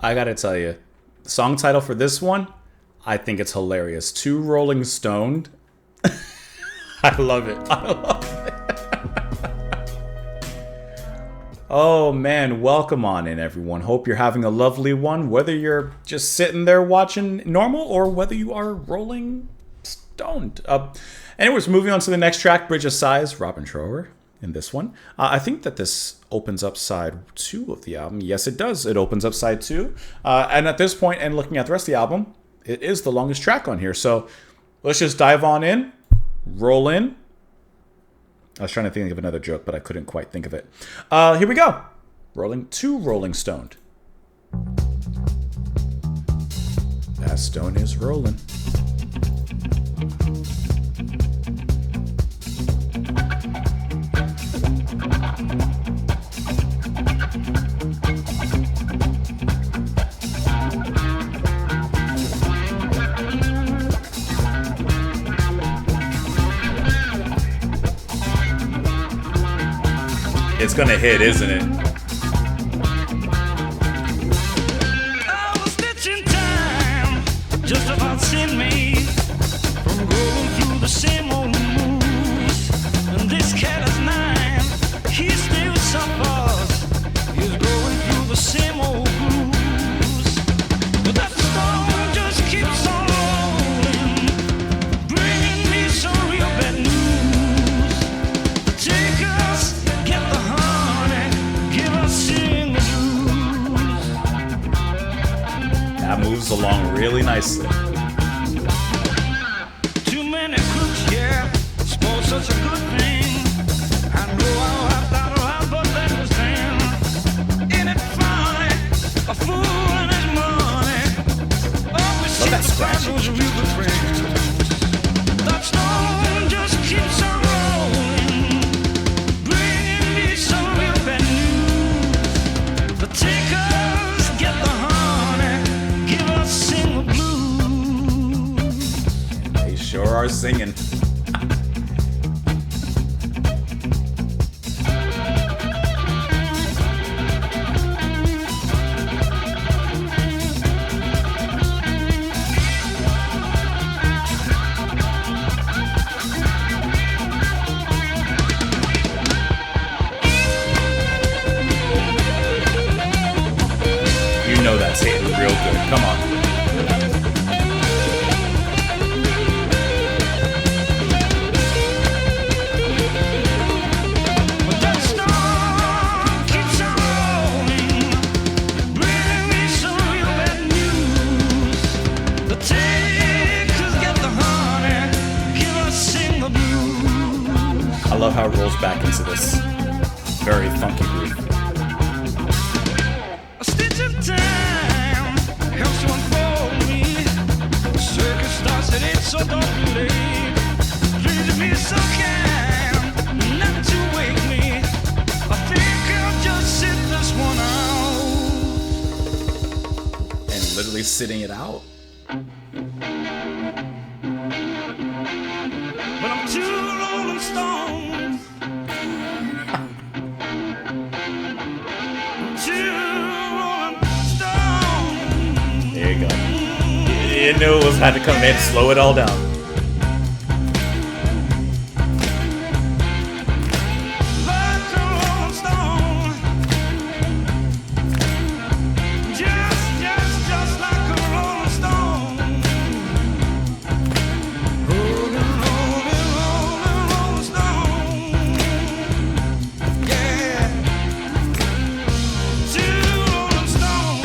I gotta tell you, the song title for this one, I think it's hilarious. Two Rolling Stoned. I love it. I love it. Oh man, welcome on in everyone. Hope you're having a lovely one, whether you're just sitting there watching normal or whether you are rolling stoned. Anyways, moving on to the next track, Bridge of Sighs, Robin Trower in this one. I think that this opens up side 2 of the album. Yes, it does. It opens up side 2. And at this point, and looking at the rest of the album, it is the longest track on here. So let's just dive on in, roll in. I was trying to think of another joke, but I couldn't quite think of it. Here we go. Rolling Stoned. That stone is rolling. It's gonna hit, isn't it? I was stitching time, just about sent me from going through the same old moves. And this cat is 9, he still suffers. He's going through the same old grooves. But that stone just keeps on rolling, bringing me some real bad news. Take us, get the that moves along really nicely. Too many crooks, yeah, spoil such a good thing. I know I'll have that around, but that was then. Ain't it funny? A fool and his money. Always Love that seems to scratch. find those real friends. That stone just keeps on rolling, bringing me some real bad news. The takers get the honey, give us single blues. They sure are singing. You know that's hitting real good. Come on. But that storm keeps on rolling, bringing me some real bad news. The takers get the honey, give us single blues. I love how it rolls back into this very funky groove. A stitch of time helps to unfold me. The circus starts and it's so don't be late. Please be so kind, not to wake me. I think I'll just sit this one out. And literally sitting it out. But I'm two rolling stones. Two rolling stones. There you go. You knew it was had to come in, slow it all down. Like a rolling stone. Just like a rolling stone. Rolling stone. Yeah. Two rolling stones.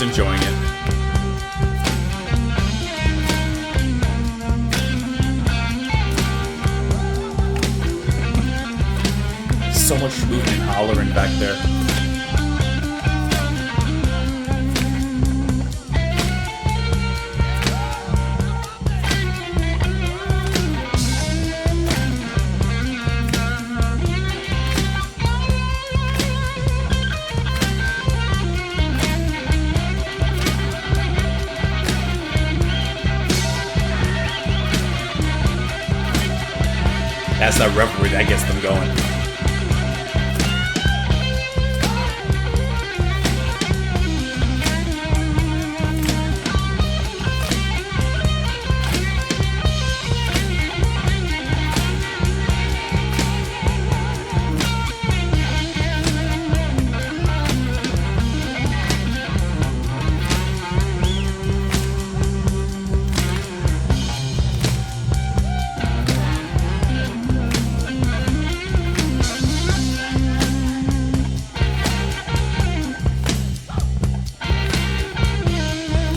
was enjoying it. So much movement and hollering back there. That's that revelry that gets them going.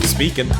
Speaking.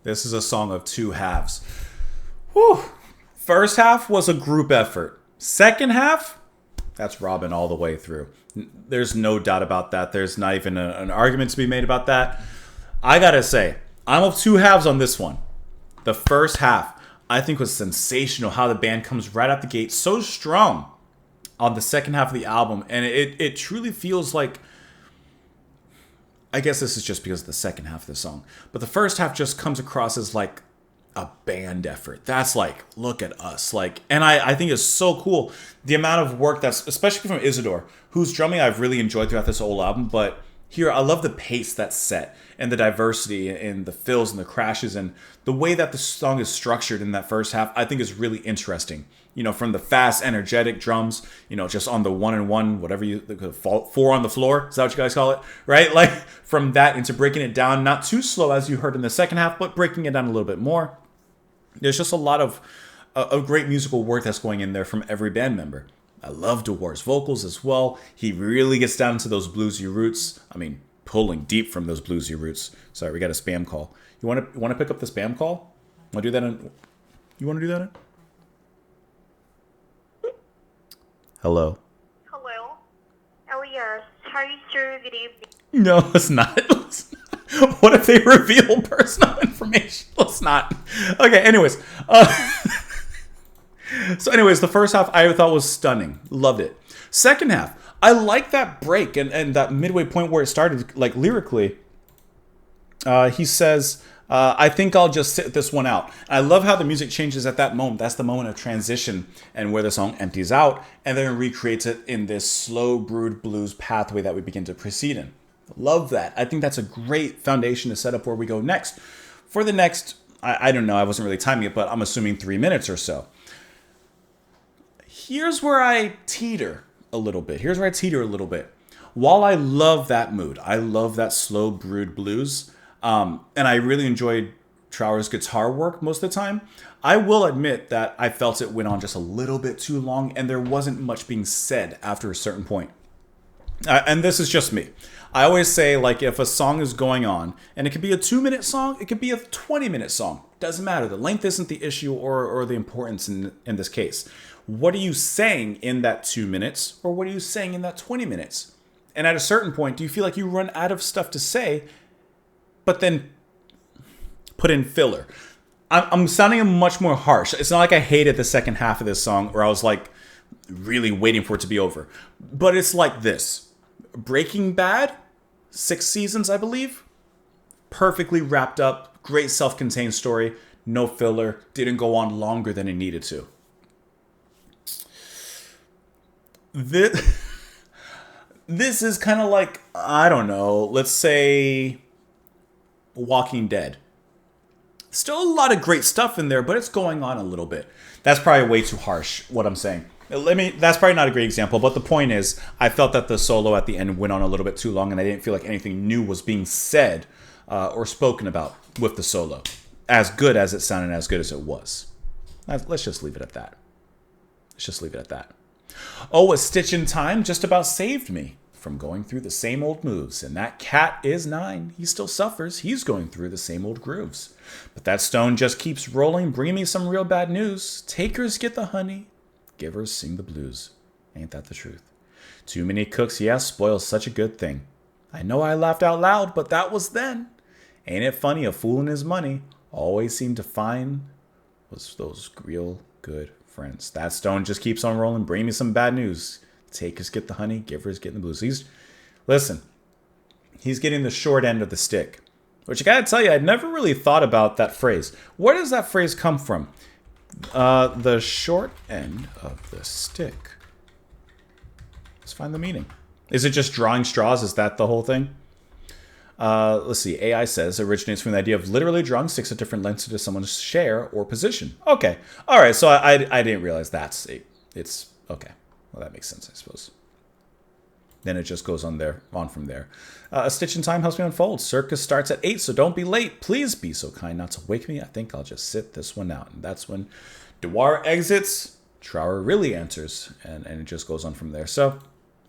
This is a song of two halves. Whew. First half was a group effort. Second half, that's Robin all the way through. There's no doubt about that. There's not even an argument to be made about that. I gotta say, I'm of two halves on this one. The first half, I think, was sensational. How the band comes right out the gate so strong on the second half of the album. And it truly feels like, I guess this is just because of the second half of the song, but the first half just comes across as like a band effort. That's like, look at us. Like, and I think it's so cool. The amount of work that's, especially from Isidore, whose drumming I've really enjoyed throughout this whole album, but here I love the pace that's set and the diversity and the fills and the crashes and the way that the song is structured in that first half, I think is really interesting. You know, from the fast, energetic drums, you know, just on the 1-and-1, whatever you, 4 on the floor, is that what you guys call it? Right? Like, from that into breaking it down, not too slow as you heard in the second half, but breaking it down a little bit more. There's just a lot of great musical work that's going in there from every band member. I love DeWar's vocals as well. He really gets down to those bluesy roots. I mean, pulling deep from those bluesy roots. Sorry, we got a spam call. You want to pick up the spam call? Want to do that? You want to do that? Hello. Hello. Oh yes. Hi sir, good evening. No, it's not. What if they reveal personal information? Let's not. Okay, anyways. So anyways, the first half I thought was stunning. Loved it. Second half, I like that break and that midway point where it started, like lyrically. He says, I think I'll just sit this one out. I love how the music changes at that moment. That's the moment of transition and where the song empties out and then recreates it in this slow brewed blues pathway that we begin to proceed in. Love that. I think that's a great foundation to set up where we go next. For the next, I don't know, I wasn't really timing it, but I'm assuming 3 minutes or so. Here's where I teeter a little bit. While I love that mood, I love that slow brewed blues, and I really enjoyed Trower's guitar work most of the time, I will admit that I felt it went on just a little bit too long and there wasn't much being said after a certain point. And this is just me. I always say, like, if a song is going on, and it could be a 2-minute song, it could be a 20-minute song. Doesn't matter. The length isn't the issue or the importance in this case. What are you saying in that 2 minutes, or what are you saying in that 20 minutes? And at a certain point, do you feel like you run out of stuff to say, but then put in filler? I'm sounding much more harsh. It's not like I hated the second half of this song, or I was like really waiting for it to be over. But it's like this. Breaking Bad, 6 seasons, I believe. Perfectly wrapped up, great self-contained story, no filler, didn't go on longer than it needed to. This is kind of like, I don't know, let's say Walking Dead. Still a lot of great stuff in there, but it's going on a little bit. That's probably way too harsh, what I'm saying. That's probably not a great example, but the point is, I felt that the solo at the end went on a little bit too long, and I didn't feel like anything new was being said or spoken about with the solo. As good as it sounded, as good as it was. Let's just leave it at that. Oh, a stitch in time just about saved me from going through the same old moves. And that cat is 9. He still suffers. He's going through the same old grooves. But that stone just keeps rolling, bringing me some real bad news. Takers get the honey. Givers sing the blues. Ain't that the truth? Too many cooks, yes, spoil such a good thing. I know I laughed out loud, but that was then. Ain't it funny, a fool and his money always seem to find was those real good friends. That stone just keeps on rolling, bring me some bad news. Takers get the honey, givers get the blues. He's getting the short end of the stick. Which I gotta tell you, I'd never really thought about that phrase. Where does that phrase come from? The short end of the stick. Let's find the meaning. Is it just drawing straws? Is that the whole thing? Let's see. AI says originates from the idea of literally drawing sticks at different lengths to someone's share or position. Okay. All right. So I didn't realize it's okay. Well, that makes sense, I suppose. Then it just goes on from there. A stitch in time helps me unfold. Circus starts at 8, so don't be late. Please be so kind not to wake me. I think I'll just sit this one out. And that's when Dewar exits. Trower really answers, and it just goes on from there. So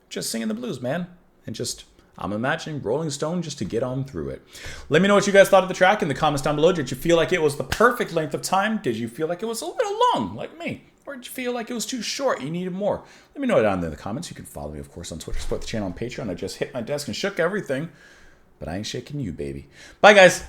just singing the blues, man. And just, I'm imagining Rolling Stone just to get on through it. Let me know what you guys thought of the track in the comments down below. Did you feel like it was the perfect length of time? Did you feel like it was a little long, like me? Or did you feel like it was too short? You needed more? Let me know down there in the comments. You can follow me, of course, on Twitter, support the channel on Patreon. I just hit my desk and shook everything. But I ain't shaking you, baby. Bye, guys.